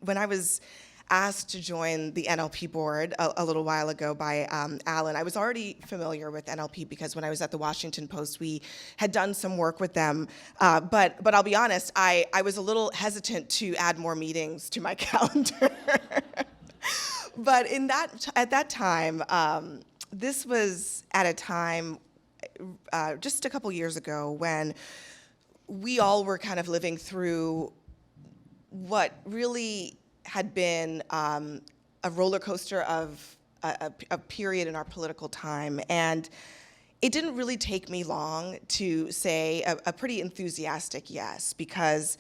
when I was asked to join the NLP board a little while ago by Alan, I was already familiar with NLP because when I was at the Washington Post, we had done some work with them. But I'll be honest, I was a little hesitant to add more meetings to my calendar. But at that time, this was at a time just a couple years ago when we all were kind of living through what really had been a roller coaster of a period in our political time. And it didn't really take me long to say a pretty enthusiastic yes, because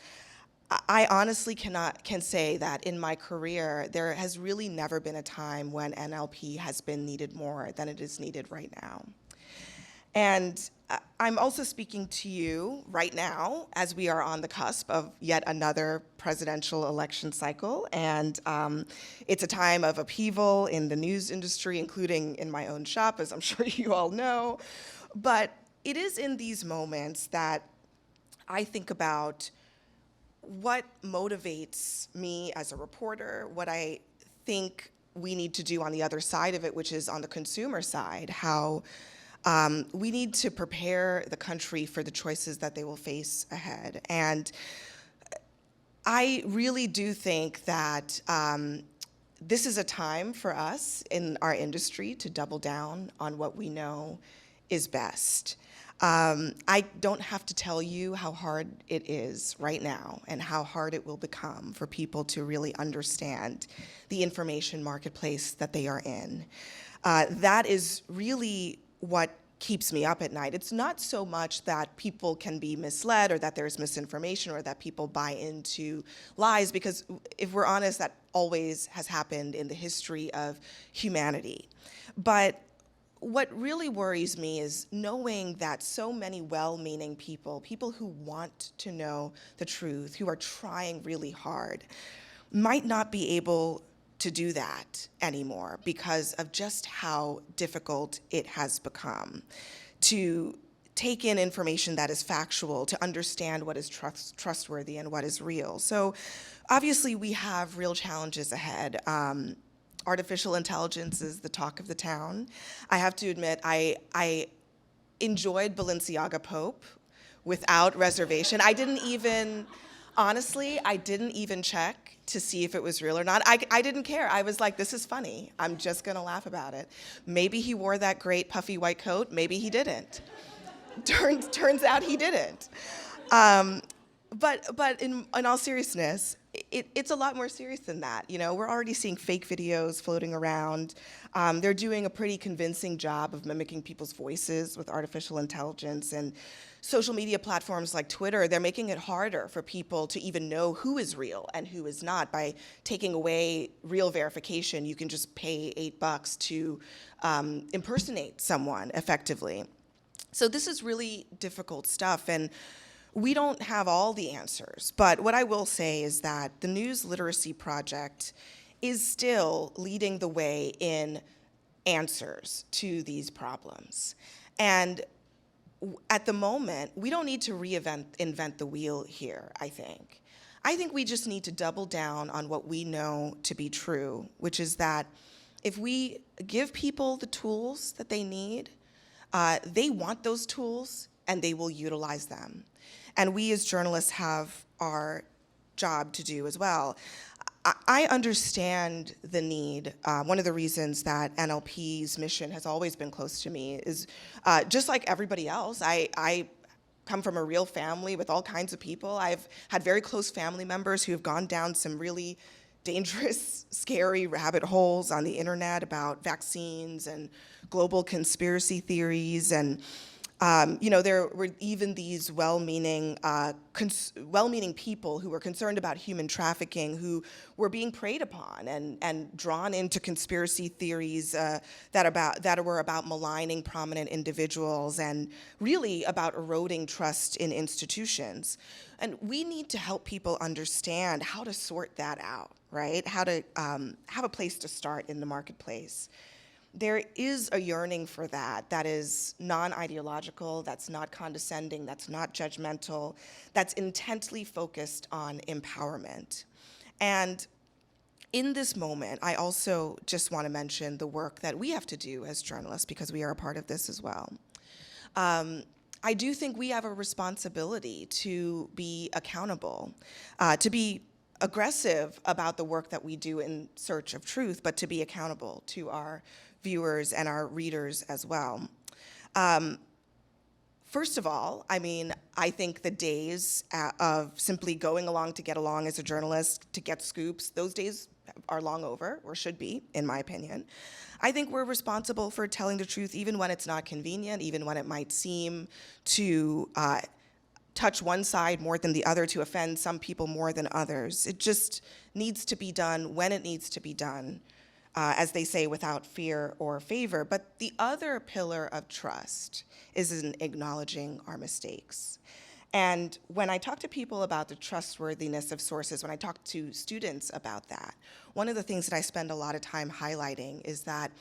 I honestly can say that in my career, there has really never been a time when NLP has been needed more than it is needed right now. And I'm also speaking to you right now as we are on the cusp of yet another presidential election cycle. And it's a time of upheaval in the news industry, including in my own shop, as I'm sure you all know. But it is in these moments that I think about what motivates me as a reporter, what I think we need to do on the other side of it, which is on the consumer side, how we need to prepare the country for the choices that they will face ahead. And I really do think that this is a time for us in our industry to double down on what we know is best. I don't have to tell you how hard it is right now and how hard it will become for people to really understand the information marketplace that they are in. That is really what keeps me up at night. It's not so much that people can be misled or that there's misinformation or that people buy into lies, because if we're honest, that always has happened in the history of humanity. But what really worries me is knowing that so many well-meaning people who want to know the truth, who are trying really hard, might not be able to do that anymore because of just how difficult it has become to take in information that is factual, to understand what is trustworthy and what is real. So obviously we have real challenges ahead. Artificial intelligence is the talk of the town. I have to admit, I enjoyed Balenciaga Pope without reservation. Honestly, I didn't even check to see if it was real or not. I didn't care. I was like, this is funny. I'm just gonna laugh about it. Maybe he wore that great puffy white coat, maybe he didn't. Turns out he didn't. But in all seriousness, it's a lot more serious than that. You know, we're already seeing fake videos floating around. They're doing a pretty convincing job of mimicking people's voices with artificial intelligence. And social media platforms like Twitter, they're making it harder for people to even know who is real and who is not. By taking away real verification, you can just pay $8 to impersonate someone effectively. So this is really difficult stuff, and we don't have all the answers, but what I will say is that the News Literacy Project is still leading the way in answers to these problems. And at the moment, we don't need to invent the wheel here, I think. I think we just need to double down on what we know to be true, which is that if we give people the tools that they need, they want those tools and they will utilize them. And we as journalists have our job to do as well. I understand the need. One of the reasons that NLP's mission has always been close to me is just like everybody else, I come from a real family with all kinds of people. I've had very close family members who have gone down some really dangerous, scary rabbit holes on the internet about vaccines and global conspiracy theories. And there were even these well-meaning people who were concerned about human trafficking who were being preyed upon and drawn into conspiracy theories that were about maligning prominent individuals and really about eroding trust in institutions. And we need to help people understand how to sort that out, right? How to have a place to start in the marketplace. There is a yearning for that is non-ideological, that's not condescending, that's not judgmental, that's intently focused on empowerment. And In this moment, I also just want to mention the work that we have to do as journalists, because we are a part of this as well. I do think we have a responsibility to be accountable, to be aggressive about the work that we do in search of truth, but to be accountable to our viewers and our readers as well. First of all, I mean, I think the days of simply going along to get along as a journalist, to get scoops, those days are long over, or should be, in my opinion. I think we're responsible for telling the truth even when it's not convenient, even when it might seem to touch one side more than the other, to offend some people more than others. It just needs to be done when it needs to be done, as they say, without fear or favor. But the other pillar of trust is in acknowledging our mistakes. And when I talk to people about the trustworthiness of sources, when I talk to students about that, one of the things that I spend a lot of time highlighting is that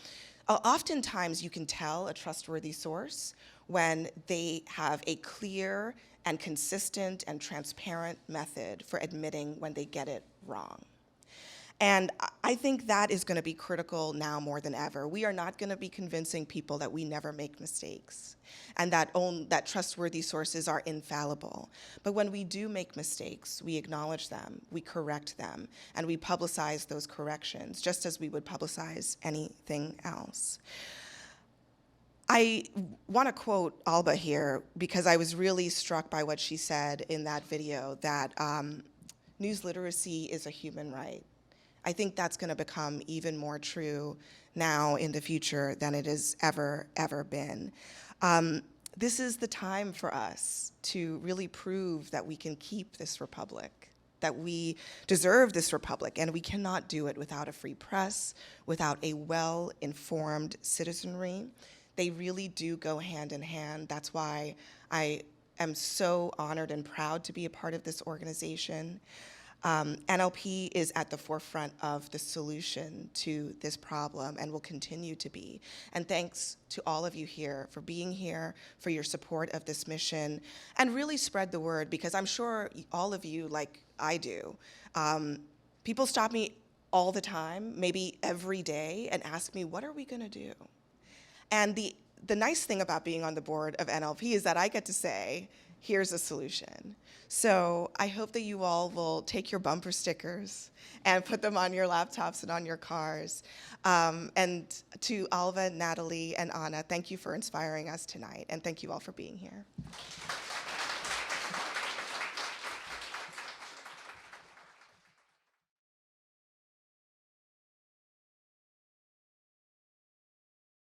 oftentimes you can tell a trustworthy source when they have a clear and consistent and transparent method for admitting when they get it wrong. And I think that is going to be critical now more than ever. We are not going to be convincing people that we never make mistakes and that trustworthy sources are infallible. But when we do make mistakes, we acknowledge them, we correct them, and we publicize those corrections, just as we would publicize anything else. I want to quote Alba here because I was really struck by what she said in that video, that news literacy is a human right. I think that's going to become even more true now in the future than it has ever been. This is the time for us to really prove that we can keep this republic, that we deserve this republic, and we cannot do it without a free press, without a well-informed citizenry. They really do go hand in hand. That's why I am so honored and proud to be a part of this organization. NLP is at the forefront of the solution to this problem and will continue to be. And thanks to all of you here for being here, for your support of this mission, and really spread the word, because I'm sure all of you, like I do, people stop me all the time, maybe every day, and ask me, what are we going to do? And the nice thing about being on the board of NLP is that I get to say, here's a solution. So I hope that you all will take your bumper stickers and put them on your laptops and on your cars. And to Alva, Natalie, and Anna, thank you for inspiring us tonight, and thank you all for being here.